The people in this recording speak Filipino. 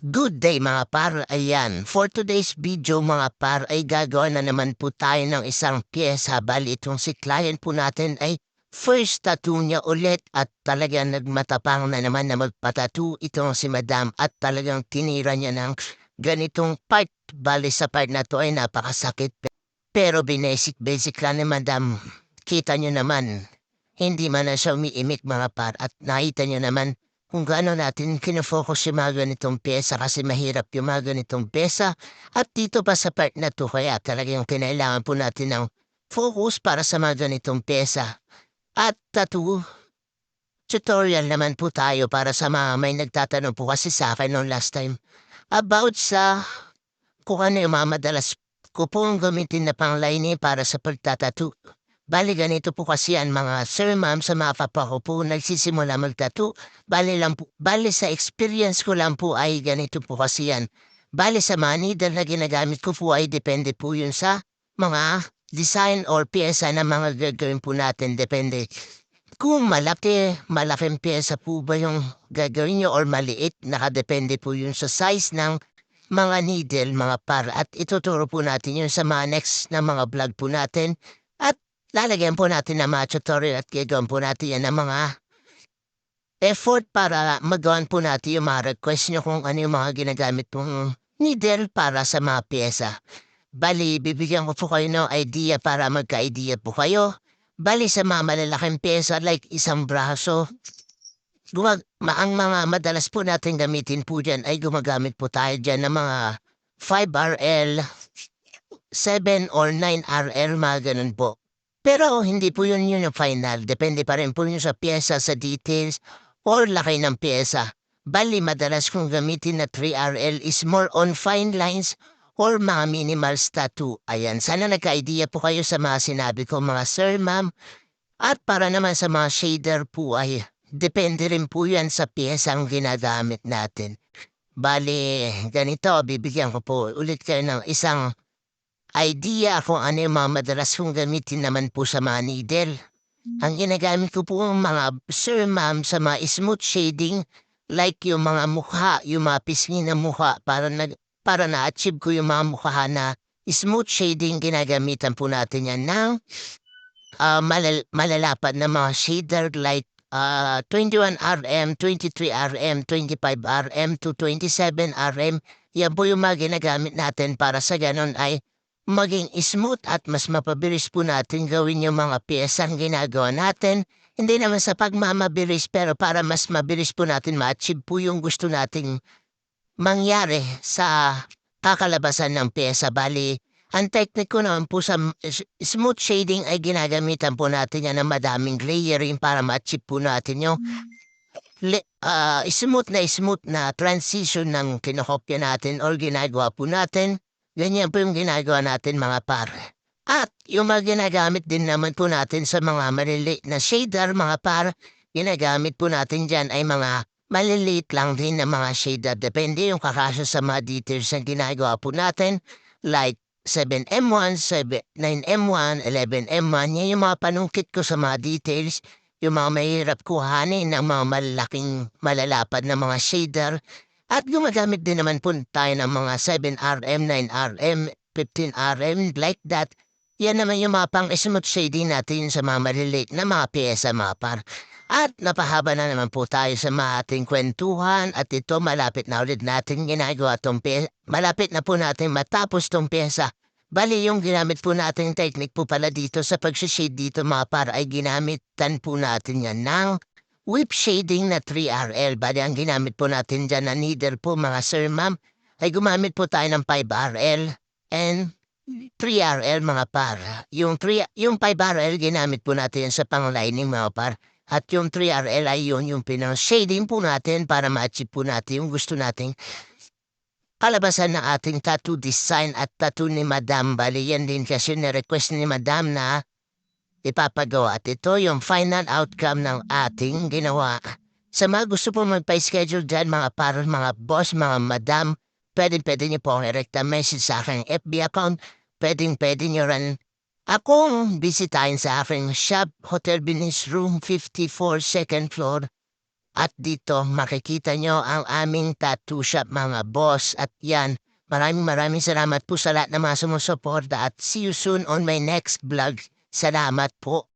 Good day mga par, ayan. For today's video mga par ay gagawa na naman po tayo ng isang piyesa. Bali itong si client po natin ay first tattoo niya ulit at talagang nagmatapang na naman na magpatattoo itong si madam at talagang tinira niya ng ganitong part. Bali sa part na to ay napakasakit. Pero basic lang ni madam. Kita niyo naman, hindi man na siya umiimik mga par at nakita niyo naman kung gaano natin kinofocus yung mga ganitong pyesa kasi mahirap yung mga ganitong pyesa. At dito pa sa part na to kaya talagang kinailangan po natin ng focus para sa mga ganitong pyesa. At tattoo tutorial naman po tayo para sa mga may nagtatanong po kasi sa akin noong last time about sa kung ano yung mga madalas ko pong gamitin na panglayni para sa pagtatattoo. Bali ganito po kasi yan mga sir ma'am sa mga papa ko po nagsisimula mag-tattoo. Bali sa experience ko lang po ay ganito po kasi yan. Bali sa mga needle na ginagamit ko po ay depende po yun sa mga design or pyesa na mga gagawin po natin. Depende. Kung malaking pyesa po ba yung gagawin nyo or maliit, nakadepende po yun sa size ng mga needle, mga par. At ituturo po natin yun sa mga next na mga vlog po natin. At lalagyan po natin ng mga tutorial at gagawin po natin yan ng mga effort para magawan po natin yung mga request nyo kung ano yung mga ginagamit pong needle para sa mga pyesa. Bali, bibigyan ko po kayo ng idea para magka-idea po kayo. Bali sa mga malalaking pyesa like isang braso, ang mga madalas po natin gamitin po dyan ay gumagamit po tayo dyan ng mga 5RL, 7 or 9RL, mga ganun po. Pero hindi po yun yung final. Depende pa rin po yun sa pyesa, sa details, or laki ng pyesa. Bali, madalas kong gamitin na 3RL is more on fine lines or mga minimal tattoo. Ayan, sana nagka-idea po kayo sa mga sinabi ko mga sir, ma'am. At para naman sa mga shader po ay depende rin po yan sa piyesang ginagamit natin. Bali, ganito, bibigyan ko po ulit kayo ng isang idea kung ano yung mga madalas kong gamitin naman po sa mga needle. Ang ginagamit ko po mga sir ma'am sa mga smooth shading like yung mga mukha, yung mga pisngi ng mukha para na-achieve ko yung mga mukha na smooth shading ginagamitan po natin yan ng malalapad na mga shader like 21RM, 23RM, 25RM to 27RM. Yan po yung mga ginagamit natin para sa ganon ay maging smooth at mas mapabilis po natin gawin yung mga piyesang ginagawa natin. Hindi naman sa pagmamabilis pero para mas mabilis po natin ma-achieve po yung gusto nating mangyari sa kakalabasan ng piyesa. Bali, ang technique ko naman po sa smooth shading ay ginagamitan po natin yan ng madaming layering para ma-achieve po natin yung smooth na transition ng kinokopya natin or ginagawa po natin. Ganyan po yung ginagawa natin mga par. At yung mga ginagamit din naman po natin sa mga maliliit na shader mga par, ginagamit po natin dyan ay mga maliliit lang din na mga shader. Depende yung kakasya sa mga details na ginagawa po natin like 7M1, 9M1, 11M1. Yan yung mga panungkit ko sa mga details. Yung mga mahirap kuhanin ng mga malaking malalapad na mga shader. At gumagamit din naman po tayo ng mga 7RM, 9RM, 15RM, like that. Yan naman yung mga pang-smooth shading natin sa mga maliliit na mga pyesa mga par. At napahaba na naman po tayo sa mga ating kwentuhan at ito malapit na ulit natin ginagawa tong pyesa. Malapit na po natin matapos tong pyesa. Bali yung ginamit po natin technique po pala dito sa pag-shade dito mga par ay ginamitan po natin yan ng whip shading na 3RL. Bali ang ginamit po natin dyan na needle po mga sir ma'am ay gumamit po tayo ng 5RL and 3RL mga par. Yung 5RL ginamit po natin sa pang-lining mga par. At yung 3RL ay yung pinang-shading po natin para ma-achieve po natin yung gusto nating kalabasan ng ating tattoo design at tattoo ni Madam. Bali yan din kasi na-request ni Madam na ipapagawa. At ito yung final outcome ng ating ginawa. Sa mga gusto po magpa-schedule dyan mga par, mga boss, mga madam, pwede niyo po i-recta message sa aking FB account. Pwede niyo rin akong bisitahin sa aking shop, Hotel Venice Room 54, second floor. At dito makikita nyo ang aming tattoo shop mga boss. At yan, maraming salamat po sa lahat ng mga sumusuporta at see you soon on my next vlog. Salamat po.